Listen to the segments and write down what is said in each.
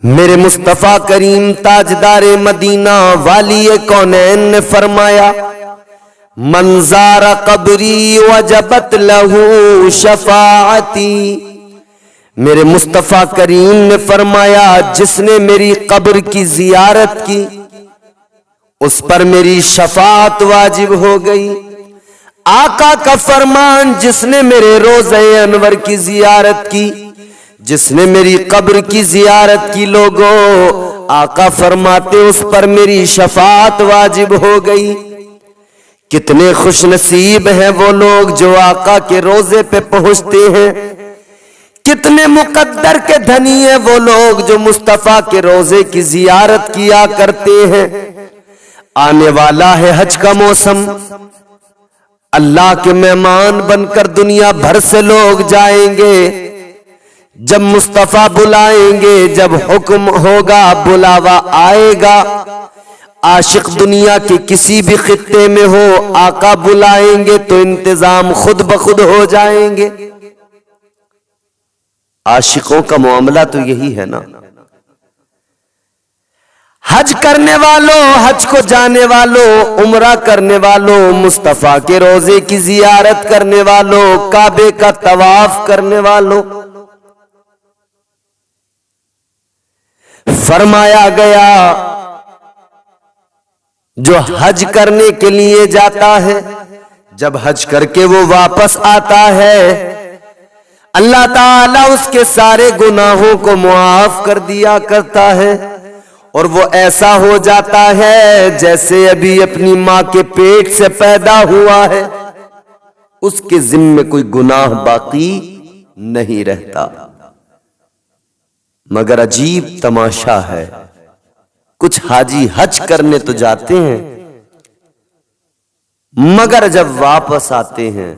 میرے مصطفیٰ کریم تاجدار مدینہ والی کونین نے فرمایا من زار قبری وجبت لہو شفاعتی۔ میرے مصطفیٰ کریم نے فرمایا جس نے میری قبر کی زیارت کی اس پر میری شفاعت واجب ہو گئی۔ آقا کا فرمان جس نے میرے روضہ انور کی زیارت کی، جس نے میری قبر کی زیارت کی، لوگوں آقا فرماتے اس پر میری شفاعت واجب ہو گئی۔ کتنے خوش نصیب ہیں وہ لوگ جو آقا کے روضے پہ پہنچتے ہیں، کتنے مقدر کے دھنی ہیں وہ لوگ جو مصطفیٰ کے روضے کی زیارت کیا کرتے ہیں۔ آنے والا ہے حج کا موسم، اللہ کے مہمان بن کر دنیا بھر سے لوگ جائیں گے۔ جب مصطفیٰ بلائیں گے، جب حکم ہوگا بلاوا آئے گا، عاشق دنیا کے کسی بھی خطے میں ہو آقا بلائیں گے تو انتظام خود بخود ہو جائیں گے۔ عاشقوں کا معاملہ تو یہی ہے نا۔ حج کرنے والوں، حج کو جانے والوں، عمرہ کرنے والوں، مصطفیٰ کے روضے کی زیارت کرنے والوں، کعبے کا طواف کرنے والوں، فرمایا گیا جو حج کرنے کے لیے جاتا ہے، جب حج کر کے وہ واپس آتا ہے، اللہ تعالیٰ اس کے سارے گناہوں کو معاف کر دیا کرتا ہے، اور وہ ایسا ہو جاتا ہے جیسے ابھی اپنی ماں کے پیٹ سے پیدا ہوا ہے، اس کے ذمے کوئی گناہ باقی نہیں رہتا۔ مگر عجیب تماشا ہے، کچھ حاجی حج کرنے تو جاتے ہیں مگر جب واپس آتے ہیں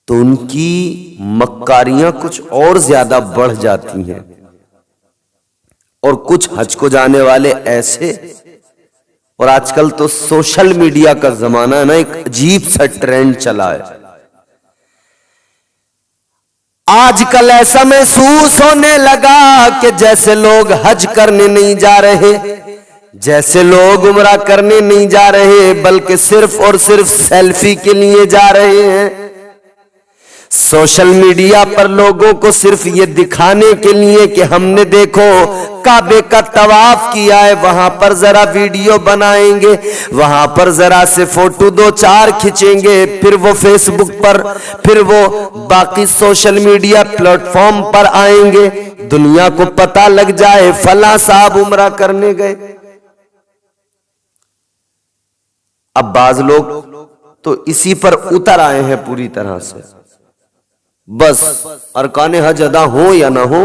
تو ان کی مکاریاں کچھ اور زیادہ بڑھ جاتی ہیں، اور کچھ حج کو جانے والے ایسے، اور آج کل تو سوشل میڈیا کا زمانہ ہے نا، ایک عجیب سا ٹرینڈ چلا ہے۔ آج کل ایسا محسوس ہونے لگا کہ جیسے لوگ حج کرنے نہیں جا رہے، جیسے لوگ عمرہ کرنے نہیں جا رہے، بلکہ صرف اور صرف سیلفی کے لیے جا رہے ہیں۔ سوشل میڈیا پر لوگوں کو صرف یہ دکھانے کے لیے کہ ہم نے دیکھو کعبے کا طواف کیا ہے، وہاں پر ذرا ویڈیو بنائیں گے، وہاں پر ذرا سے فوٹو دو چار کھچیں گے، پھر وہ فیس بک پر، پھر وہ باقی سوشل میڈیا پلیٹ فارم پر آئیں گے، دنیا کو پتہ لگ جائے فلاں صاحب عمرہ کرنے گئے۔ اب بعض لوگ تو اسی پر اتر آئے ہیں پوری طرح سے، بس ارکان حج ادا ہو یا نہ ہو،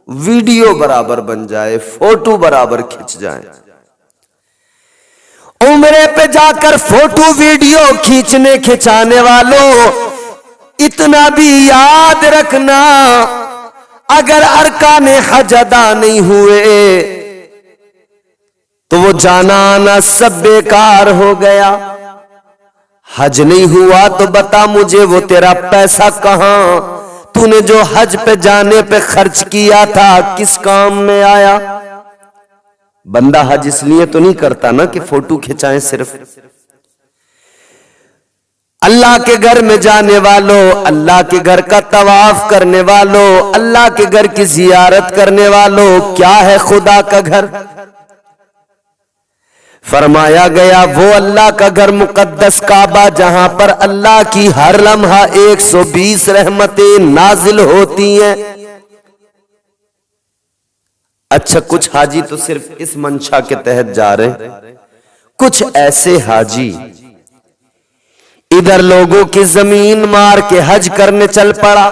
ویڈیو برابر بن جائے، فوٹو برابر کھچ جائے۔ عمرے پہ جا کر فوٹو ویڈیو کھینچنے کھچانے والوں، اتنا بھی یاد رکھنا اگر ارکان حج ادا نہیں ہوئے تو وہ جانا آنا سب بیکار ہو گیا۔ حج نہیں ہوا تو بتا مجھے وہ تیرا پیسہ کہاں، تو نے جو حج پہ جانے پہ خرچ کیا تھا کس کام میں آیا؟ بندہ حج اس لیے تو نہیں کرتا نا کہ فوٹو کھچائیں صرف۔ اللہ کے گھر میں جانے والوں، اللہ کے گھر کا طواف کرنے والوں، اللہ کے گھر کی زیارت کرنے والوں، کیا ہے خدا کا گھر؟ فرمایا گیا وہ اللہ کا گھر مقدس کعبہ جہاں پر اللہ کی ہر لمحہ 120 رحمتیں نازل ہوتی ہیں۔ اچھا کچھ حاجی تو صرف اس منشا کے تحت جا رہے، کچھ ایسے حاجی ادھر لوگوں کی زمین مار کے حج کرنے چل پڑا،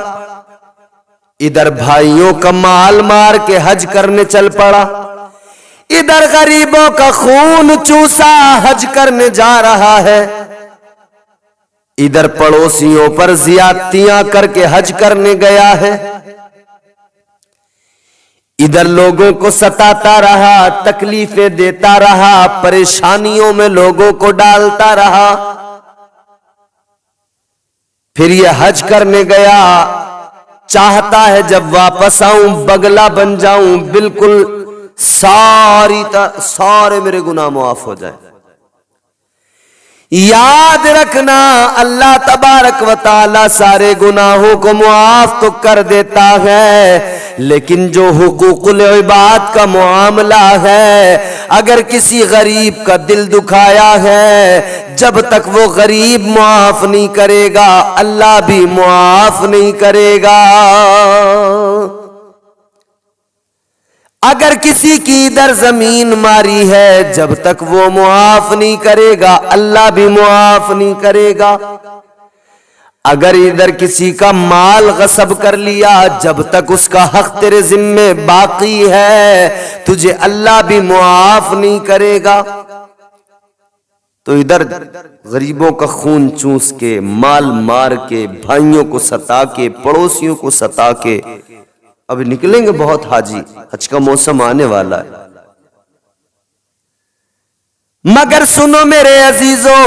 ادھر بھائیوں کا مال مار کے حج کرنے چل پڑا، ادھر غریبوں کا خون چوسا حج کرنے جا رہا ہے، ادھر پڑوسیوں پر زیادتیاں کر کے حج کرنے گیا ہے، ادھر لوگوں کو ستاتا رہا، تکلیفیں دیتا رہا، پریشانیوں میں لوگوں کو ڈالتا رہا، پھر یہ حج کرنے گیا چاہتا ہے جب واپس آؤں بگلا بن جاؤں، بالکل سارے میرے گناہ معاف ہو جائیں۔ یاد رکھنا اللہ تبارک و تعالی سارے گناہوں کو معاف تو کر دیتا ہے، لیکن جو حقوق العباد کا معاملہ ہے، اگر کسی غریب کا دل دکھایا ہے، جب تک وہ غریب معاف نہیں کرے گا اللہ بھی معاف نہیں کرے گا۔ اگر کسی کی ادھر زمین ماری ہے، جب تک وہ معاف نہیں کرے گا اللہ بھی معاف نہیں کرے گا۔ اگر ادھر کسی کا مال غصب کر لیا، جب تک اس کا حق تیرے ذمے باقی ہے تجھے اللہ بھی معاف نہیں کرے گا۔ تو ادھر غریبوں کا خون چوس کے، مال مار کے، بھائیوں کو ستا کے، پڑوسیوں کو ستا کے، اب نکلیں گے بہت حاجی، حج کا موسم آنے والا ہے۔ مگر سنو میرے عزیزو،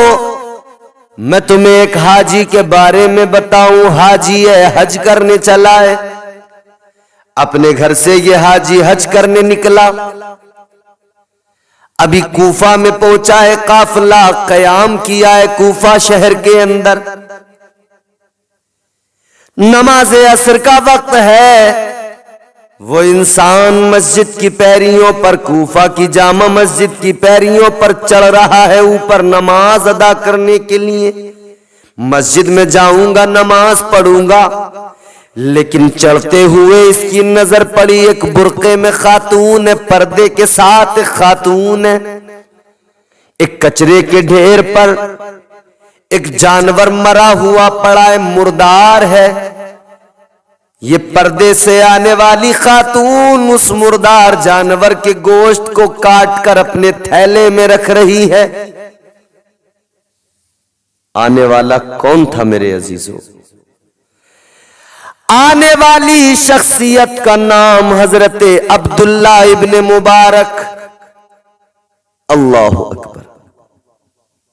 میں تمہیں ایک حاجی کے بارے میں بتاؤں۔ حاجی ہے، حج کرنے چلا ہے، اپنے گھر سے یہ حاجی حج کرنے نکلا، ابھی کوفہ میں پہنچا ہے، قافلہ قیام کیا ہے کوفہ شہر کے اندر، نماز عصر کا وقت ہے، وہ انسان مسجد کی پیریوں پر، کوفہ کی جامع مسجد کی پیریوں پر چڑھ رہا ہے اوپر نماز ادا کرنے کے لیے۔ مسجد میں جاؤں گا نماز پڑھوں گا، لیکن چڑھتے ہوئے اس کی نظر پڑی ایک برقعے میں خاتون ہے، پردے کے ساتھ ایک خاتون ہے، ایک کچرے کے ڈھیر پر ایک جانور مرا ہوا پڑا ہے، مردار ہے۔ یہ پردے سے آنے والی خاتون اس مردار جانور کے گوشت کو کاٹ کر اپنے تھیلے میں رکھ رہی ہے۔ آنے والا کون تھا میرے عزیزو؟ آنے والی شخصیت کا نام حضرت عبداللہ ابن مبارک۔ اللہ اکبر۔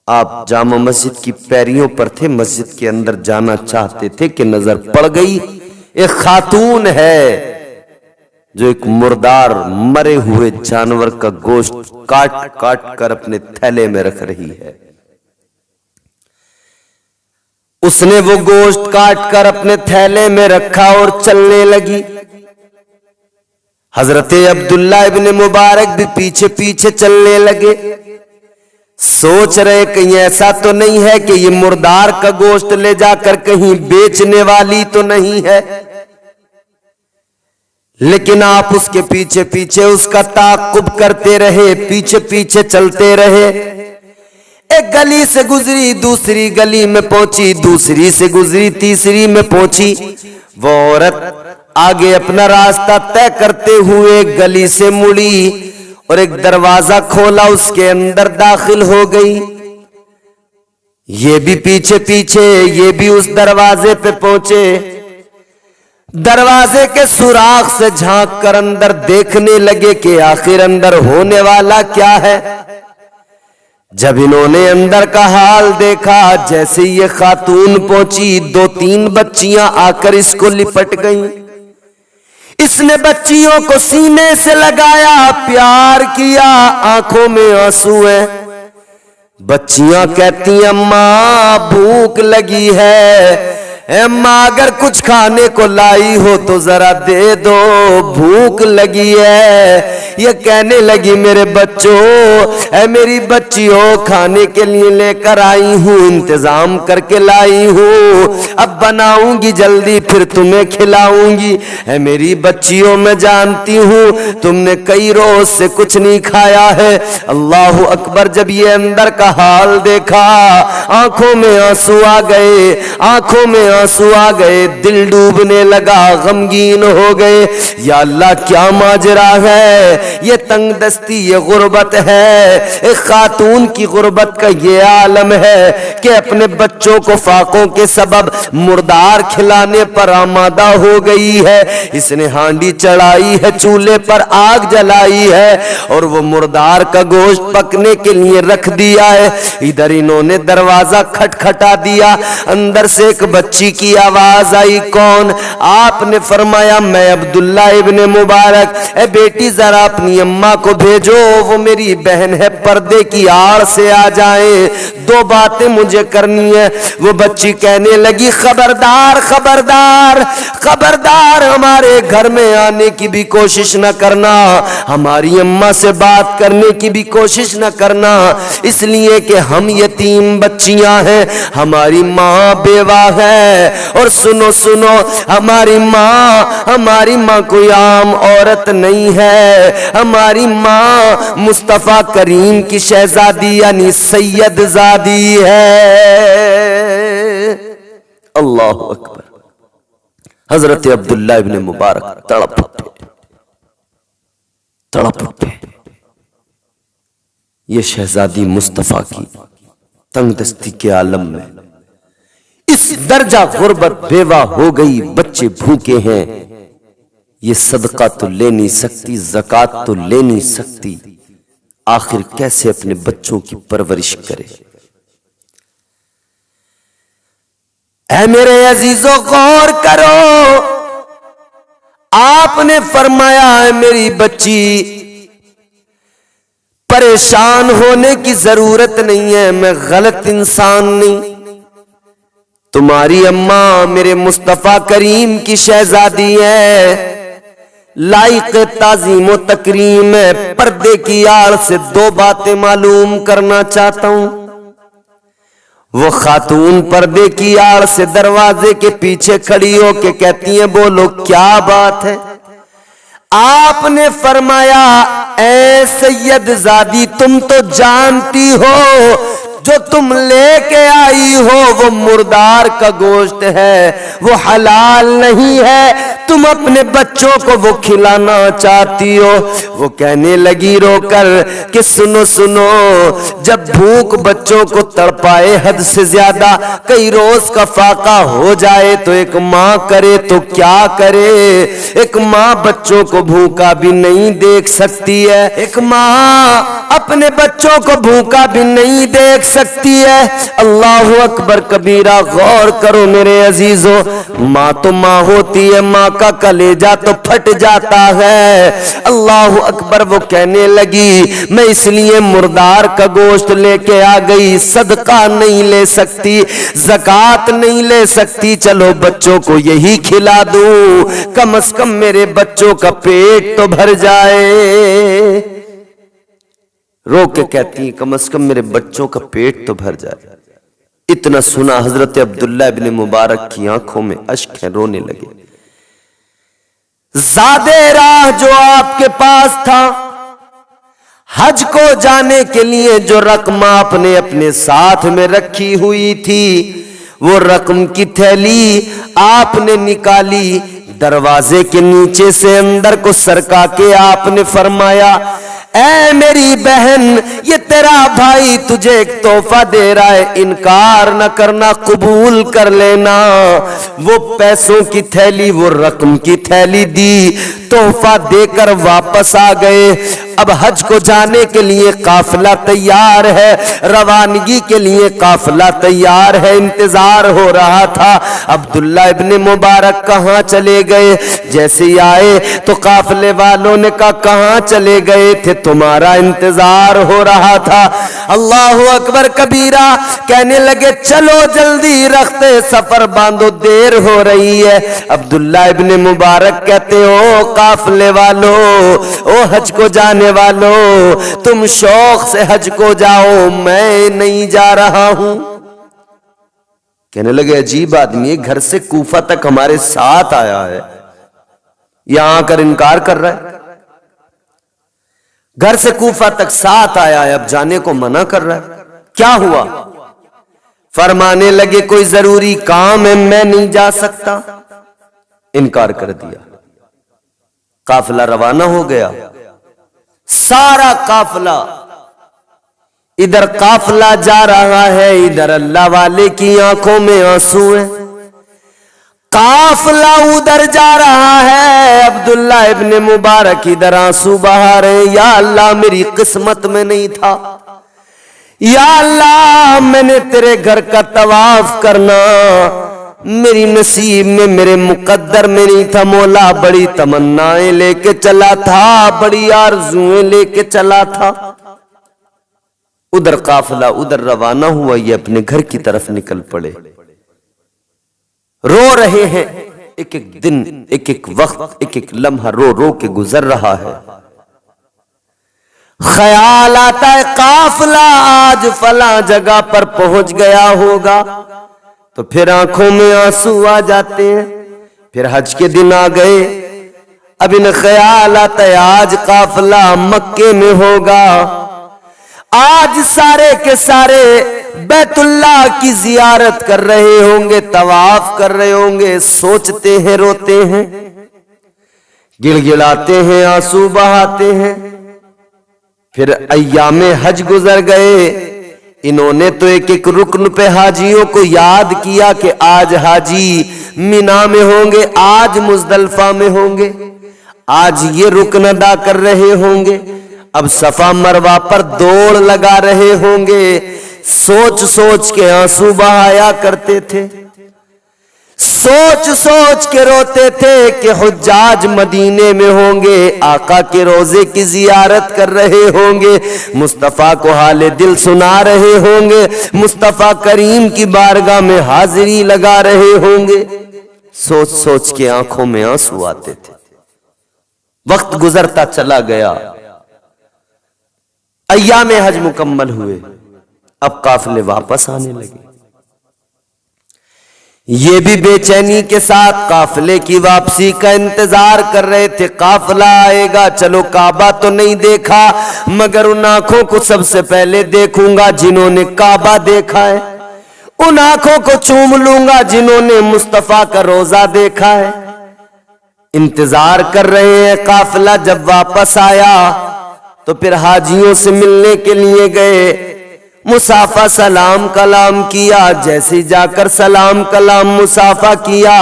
آپ جامع مسجد کی پیریوں پر تھے، مسجد کے اندر جانا چاہتے تھے کہ نظر پڑ گئی ایک خاتون ہے جو ایک مردار مرے ہوئے جانور کا گوشت کاٹ کاٹ کر اپنے تھیلے میں رکھ رہی ہے۔ اس نے وہ گوشت کاٹ کر اپنے تھیلے میں رکھا اور چلنے لگی۔ حضرت عبداللہ ابن مبارک بھی پیچھے پیچھے چلنے لگے، سوچ رہے کہیں ایسا تو نہیں ہے کہ یہ مردار کا گوشت لے جا کر کہیں بیچنے والی تو نہیں ہے، لیکن آپ اس کے پیچھے پیچھے اس کا تعاقب کرتے رہے، پیچھے پیچھے چلتے رہے۔ ایک گلی سے گزری، دوسری گلی میں پہنچی، دوسری سے گزری، تیسری میں پہنچی۔ وہ عورت آگے اپنا راستہ طے کرتے ہوئے گلی سے مڑی اور ایک دروازہ کھولا، اس کے اندر داخل ہو گئی۔ یہ بھی پیچھے پیچھے، یہ بھی اس دروازے پہ پہنچے۔ دروازے کے سوراخ سے جھانک کر اندر دیکھنے لگے کہ آخر اندر ہونے والا کیا ہے۔ جب انہوں نے اندر کا حال دیکھا، جیسے یہ خاتون پہنچی، 2-3 بچیاں آ کر اس کو لپٹ گئیں۔ اس نے بچیوں کو سینے سے لگایا، پیار کیا، آنکھوں میں آنسو ہیں۔ بچیاں کہتی ہیں ماں بھوک لگی ہے، اے ماں اگر کچھ کھانے کو لائی ہو تو ذرا دے دو، بھوک لگی ہے۔ یہ کہنے لگی میرے بچوں، اے میری بچیوں، کھانے کے لیے لے کر آئی ہوں، انتظام کر کے لائی ہوں، اب بناؤں گی جلدی پھر تمہیں کھلاؤں گی۔ اے میری بچیوں، میں جانتی ہوں تم نے کئی روز سے کچھ نہیں کھایا ہے۔ اللہ اکبر۔ جب یہ اندر کا حال دیکھا، آنکھوں میں آنسو آ گئے، آنکھوں میں آنسو آ گئے، دل ڈوبنے لگا، غمگین ہو گئے۔ یا اللہ کیا ماجرا ہے، یہ تنگ دستی، یہ غربت ہے، ایک خاتون کی غربت کا یہ عالم ہے کہ اپنے بچوں کو فاقوں کے سبب مردار کھلانے پر آمادہ ہو گئی ہے۔ اس نے ہانڈی چڑھائی ہے، چولہے پر آگ جلائی ہے اور وہ مردار کا گوشت پکنے کے لیے رکھ دیا ہے۔ ادھر انہوں نے دروازہ کھٹکھٹا دیا، اندر سے ایک بچی کی آواز آئی، کون؟ آپ نے فرمایا میں عبداللہ ابن مبارک۔ اے بیٹی ذرا اپنی اماں کو بھیجو، وہ میری بہن ہے، پردے کی آڑ سے آ جائیں، دو باتیں مجھے کرنی ہے۔ وہ بچی کہنے لگی خبردار خبردار خبردار، ہمارے گھر میں آنے کی بھی کوشش نہ کرنا، ہماری اماں سے بات کرنے کی بھی کوشش نہ کرنا، اس لیے کہ ہم یتیم بچیاں ہیں، ہماری ماں بیوہ ہے، اور سنو سنو ہماری ماں کوئی عام عورت نہیں ہے، ہماری ماں مصطفیٰ کریم کی شہزادی یعنی سید زادی ہے۔ اللہ اکبر۔ حضرت عبداللہ ابن مبارک تڑپ اٹھے۔ یہ شہزادی مصطفیٰ کی تنگ دستی کے عالم میں اس درجہ غربت، بیوہ ہو گئی، بچے بھوکے ہیں، یہ صدقہ تو لے نہیں سکتی، زکوٰۃ تو لے نہیں سکتی، آخر کیسے اپنے بچوں کی پرورش کرے؟ اے میرے عزیزو غور کرو، آپ نے فرمایا ہے میری بچی پریشان ہونے کی ضرورت نہیں ہے، میں غلط انسان نہیں، تمہاری اماں میرے مصطفیٰ کریم کی شہزادی ہے، لائق تعظیم و تکریم ہے، پردے کی آڑ سے دو باتیں معلوم کرنا چاہتا ہوں۔ وہ خاتون پردے کی آڑ سے دروازے کے پیچھے کھڑی ہو کے کہتی ہیں بولو کیا بات ہے؟ آپ نے فرمایا اے سید زادی تم تو جانتی ہو جو تم لے کے آئی ہو وہ مردار کا گوشت ہے، وہ حلال نہیں ہے، تم اپنے بچوں کو وہ کھلانا چاہتی ہو۔ وہ کہنے لگی رو کر کہ سنو سنو، جب بھوک بچوں کو تڑپائے حد سے زیادہ، کئی روز کا فاقہ ہو جائے تو ایک ماں کرے تو کیا کرے؟ ایک ماں بچوں کو بھوکا بھی نہیں دیکھ سکتی ہے، ایک ماں اپنے بچوں کو بھوکا بھی نہیں دیکھ سکتی ہے۔ اللہ اکبر کبیرہ، غور کرو میرے عزیزو، ماں تو ماں ہوتی ہے، ماں کا کلیجہ تو پھٹ جاتا ہے۔ اللہ اکبر۔ وہ کہنے لگی میں اس لیے مردار کا گوشت لے کے آ گئی، صدقہ نہیں لے سکتی، زکوٰۃ نہیں لے سکتی، چلو بچوں کو یہی کھلا دوں، کم از کم میرے بچوں کا پیٹ تو بھر جائے۔ رو کے کہتی ہیں کم از کم میرے بچوں کا پیٹ تو بھر جائے۔ اتنا سنا حضرت عبداللہ ابن مبارک کی آنکھوں میں اشک ہیں، رونے لگے۔ زادے راہ جو آپ کے پاس تھا، حج کو جانے کے لیے جو رقم آپ نے اپنے ساتھ میں رکھی ہوئی تھی، وہ رقم کی تھیلی آپ نے نکالی، دروازے کے نیچے سے اندر کو سرکا کے آپ نے فرمایا اے میری بہن، یہ تیرا بھائی تجھے ایک تحفہ دے رہا ہے، انکار نہ کرنا، قبول کر لینا۔ وہ پیسوں کی تھیلی، وہ رقم کی تھیلی دی، تحفہ دے کر واپس آ گئے۔ اب حج کو جانے کے لیے قافلہ تیار ہے، روانگی کے لیے قافلہ تیار ہے، انتظار ہو رہا تھا۔ عبداللہ ابن مبارک کہاں چلے گئے؟ جیسے ہی آئے تو قافلے والوں نے کہا کہاں چلے گئے تھے؟ تمہارا انتظار ہو رہا تھا۔ اللہ اکبر کبیرہ، کہنے لگے چلو جلدی رختے سفر باندھو، دیر ہو رہی ہے۔ عبداللہ ابن مبارک کہتے ہو قافلے والو، او حج کو جانے والو، تم شوق سے حج کو جاؤ، میں نہیں جا رہا ہوں۔ کہنے لگے عجیب آدمی ہے، گھر سے کوفہ تک ہمارے ساتھ آیا ہے، یہاں آ کر انکار کر رہا ہے، گھر سے کوفہ تک ساتھ آیا ہے، اب جانے کو منع کر رہا ہے، کیا ہوا؟ فرمانے لگے کوئی ضروری کام ہے، میں نہیں جا سکتا، انکار کر دیا۔ قافلہ روانہ ہو گیا، سارا قافلہ، ادھر قافلہ جا رہا ہے، ادھر اللہ والے کی آنکھوں میں آنسو ہیں۔ قافلہ ادھر جا رہا ہے، عبداللہ ابن مبارک ادھر آنسو بہا رہے ہیں، یا اللہ میری قسمت میں نہیں تھا، یا اللہ میں نے تیرے گھر کا طواف کرنا میری نصیب میں، میرے مقدر میں نہیں تھا مولا، بڑی تمنائیں لے کے چلا تھا، بڑی آرزویں لے کے چلا تھا۔ ادھر قافلہ ادھر روانہ ہوا، یہ اپنے گھر کی طرف نکل پڑے، رو رہے ہیں، ایک ایک دن، ایک ایک وقت، ایک ایک لمحہ رو رو کے گزر رہا ہے۔ خیال آتا ہے قافلہ آج فلاں جگہ پر پہنچ گیا ہوگا، تو پھر آنکھوں میں آنسو آ جاتے ہیں۔ پھر حج کے دن آ گئے، اب ان خیال آتا ہے آج قافلہ مکے میں ہوگا، آج سارے کے سارے بیت اللہ کی زیارت کر رہے ہوں گے، طواف کر رہے ہوں گے، سوچتے ہیں، روتے ہیں، گڑ گڑاتے ہیں، آنسو بہاتے ہیں۔ پھر ایام حج گزر گئے، انہوں نے تو ایک ایک رکن پہ حاجیوں کو یاد کیا کہ آج حاجی مینا میں ہوں گے، آج مزدلفہ میں ہوں گے، آج یہ رکن ادا کر رہے ہوں گے، اب صفا مروہ پر دوڑ لگا رہے ہوں گے، سوچ سوچ کے آنسو بہایا کرتے تھے، سوچ سوچ کے روتے تھے کہ حجاج مدینے میں ہوں گے، آقا کے روزے کی زیارت کر رہے ہوں گے، مصطفیٰ کو حال دل سنا رہے ہوں گے، مصطفیٰ کریم کی بارگاہ میں حاضری لگا رہے ہوں گے، سوچ سوچ کے آنکھوں میں آنسو آتے تھے۔ وقت گزرتا چلا گیا، ایام حج مکمل ہوئے، اب قافلے واپس آنے لگے، یہ بھی بے چینی کے ساتھ قافلے کی واپسی کا انتظار کر رہے تھے، قافلہ آئے گا، چلو کعبہ تو نہیں دیکھا مگر ان آنکھوں کو سب سے پہلے دیکھوں گا جنہوں نے کعبہ دیکھا ہے، ان آنکھوں کو چوم لوں گا جنہوں نے مصطفیٰ کا روزہ دیکھا ہے۔ انتظار کر رہے ہیں، قافلہ جب واپس آیا تو پھر حاجیوں سے ملنے کے لیے گئے، مصافہ سلام کلام کیا، جیسے جا کر سلام کلام مصافہ کیا،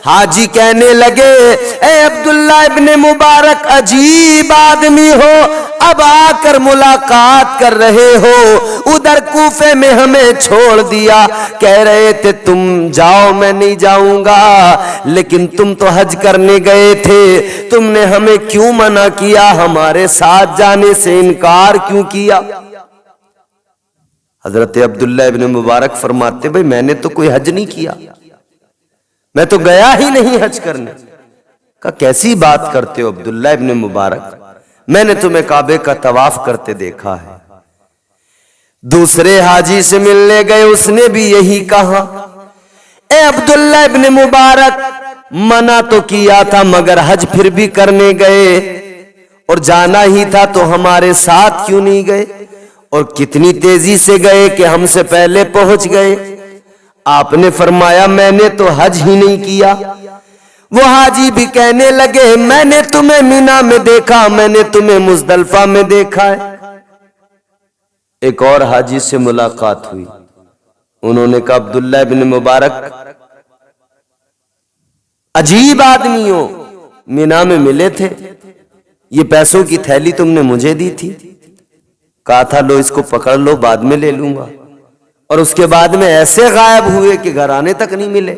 حاجی کہنے لگے اے عبداللہ ابن مبارک عجیب آدمی ہو، اب آ کر ملاقات کر رہے ہو، ادھر کوفے میں ہمیں چھوڑ دیا، کہہ رہے تھے تم جاؤ میں نہیں جاؤں گا، لیکن تم تو حج کرنے گئے تھے، تم نے ہمیں کیوں منع کیا، ہمارے ساتھ جانے سے انکار کیوں کیا؟ حضرت عبداللہ ابن مبارک فرماتے بھئی میں نے تو کوئی حج نہیں کیا، میں تو گیا ہی نہیں حج کرنے۔ کہا کیسی بات کرتے ہو عبداللہ ابن مبارک، میں نے تمہیں کعبے کا طواف کرتے دیکھا ہے۔ دوسرے حاجی سے ملنے گئے، اس نے بھی یہی کہا اے عبداللہ ابن مبارک منع تو کیا تھا مگر حج پھر بھی کرنے گئے، اور جانا ہی تھا تو ہمارے ساتھ کیوں نہیں گئے، اور کتنی تیزی سے گئے کہ ہم سے پہلے پہنچ گئے۔ آپ نے فرمایا میں نے تو حج ہی نہیں کیا۔ وہ حاجی بھی کہنے لگے میں نے تمہیں مینا میں دیکھا، میں نے تمہیں مزدلفہ میں دیکھا ہے۔ ایک اور حاجی سے ملاقات ہوئی، انہوں نے کہا عبداللہ ابن مبارک عجیب آدمی ہو، مینا میں ملے تھے، یہ پیسوں کی تھیلی تم نے مجھے دی تھی، کہا تھا لو اس کو پکڑ لو بعد میں لے لوں گا، اور اس کے بعد میں ایسے غائب ہوئے کہ گھر آنے تک نہیں ملے۔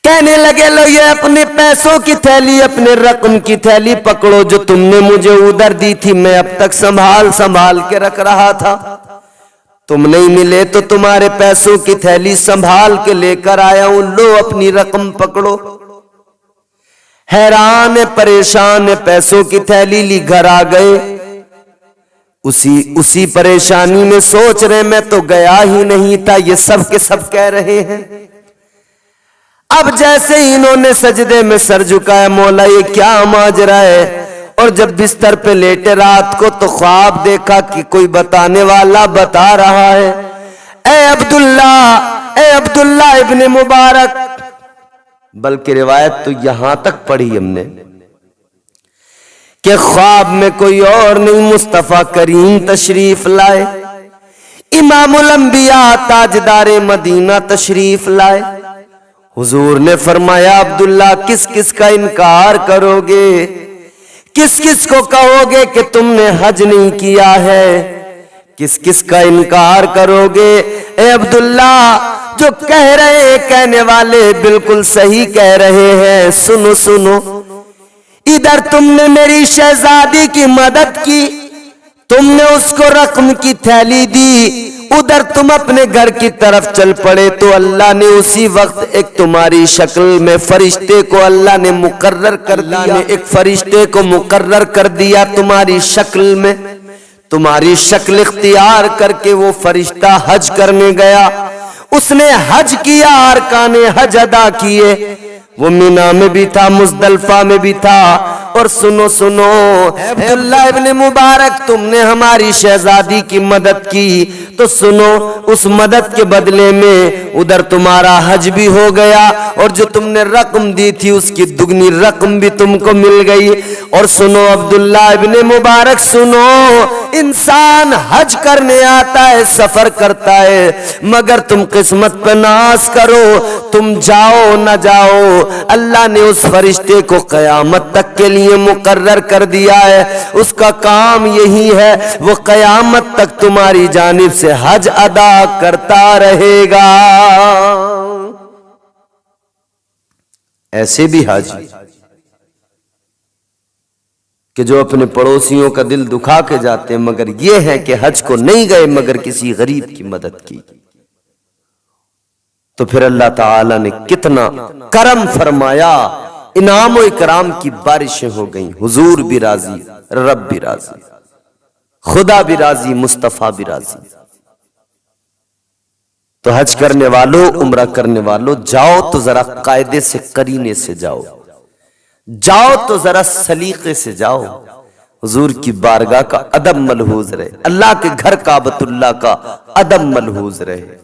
کہنے لگے لو یہ اپنے پیسوں کی تھیلی، اپنے رقم کی تھیلی پکڑو جو تم نے مجھے ادھر دی تھی، میں اب تک سنبھال کے رکھ رہا تھا، تم نہیں ملے تو تمہارے پیسوں کی تھیلی سنبھال کے لے کر آیا ہوں، لو اپنی رقم پکڑو۔ حیران پریشان پیسوں کی تھیلی لی گھر آ گئے، اسی پریشانی میں سوچ رہے میں تو گیا ہی نہیں تھا، یہ سب کے سب کہہ رہے ہیں۔ اب جیسے انہوں نے سجدے میں سر جھکایا مولا یہ کیا ماجرا ہے، اور جب بستر پہ لیٹے رات کو تو خواب دیکھا کہ کوئی بتانے والا بتا رہا ہے اے عبداللہ ابن مبارک، بلکہ روایت تو یہاں تک پڑھی ہم نے کہ خواب میں کوئی اور نہیں مصطفیٰ کریم تشریف لائے، امام الانبیاء تاجدار مدینہ تشریف لائے۔ حضور نے فرمایا عبداللہ کس کس کا انکار کرو گے، کس کس کو کہو گے کہ تم نے حج نہیں کیا ہے، کس کس کا انکار کرو گے؟ اے عبداللہ جو کہہ رہے کہنے والے بالکل صحیح کہہ رہے ہیں، سنو سنو، ادھر تم نے میری شہزادی کی مدد کی، تم نے اس کو رقم کی تھیلی دی، ادھر تم اپنے گھر کی طرف چل پڑے تو اللہ نے اسی وقت ایک تمہاری شکل میں فرشتے کو اللہ نے مقرر کر دیا، ایک فرشتے کو مقرر کر دیا تمہاری شکل میں، تمہاری شکل اختیار کر کے وہ فرشتہ حج کرنے گیا، اس نے حج کیا، ارکان حج ادا کیے، وہ مینا میں بھی تھا، مزدلفہ میں بھی تھا۔ اور سنو سنو عبداللہ ابن مبارک، تم نے ہماری شہزادی کی مدد کی تو سنو، اس مدد کے بدلے میں ادھر تمہارا حج بھی ہو گیا، اور جو تم نے رقم دی تھی اس کی دگنی رقم بھی تم کو مل گئی۔ اور سنو عبداللہ ابن مبارک، سنو، انسان حج کرنے آتا ہے، سفر کرتا ہے، مگر تم قسمت پہ ناز کرو، تم جاؤ نہ جاؤ، اللہ نے اس فرشتے کو قیامت تک کے لیے مقرر کر دیا ہے، اس کا کام یہی ہے، وہ قیامت تک تمہاری جانب سے حج ادا کرتا رہے گا۔ ایسے بھی حاجی کہ جو اپنے پڑوسیوں کا دل دکھا کے جاتے ہیں، مگر یہ ہے کہ حج کو نہیں گئے مگر کسی غریب کی مدد کی، تو پھر اللہ تعالی نے کتنا کرم فرمایا، انعام و اکرام کی بارشیں ہو گئیں، حضور بھی راضی، رب بھی راضی، خدا بھی راضی، مصطفیٰ بھی راضی۔ تو حج کرنے والوں، عمرہ کرنے والوں، جاؤ تو ذرا قاعدے سے، قرینے سے جاؤ، جاؤ تو ذرا سلیقے سے جاؤ، حضور کی بارگاہ کا ادب ملحوظ رہے، اللہ کے گھر کعبۃ اللہ کا ادب ملحوظ رہے۔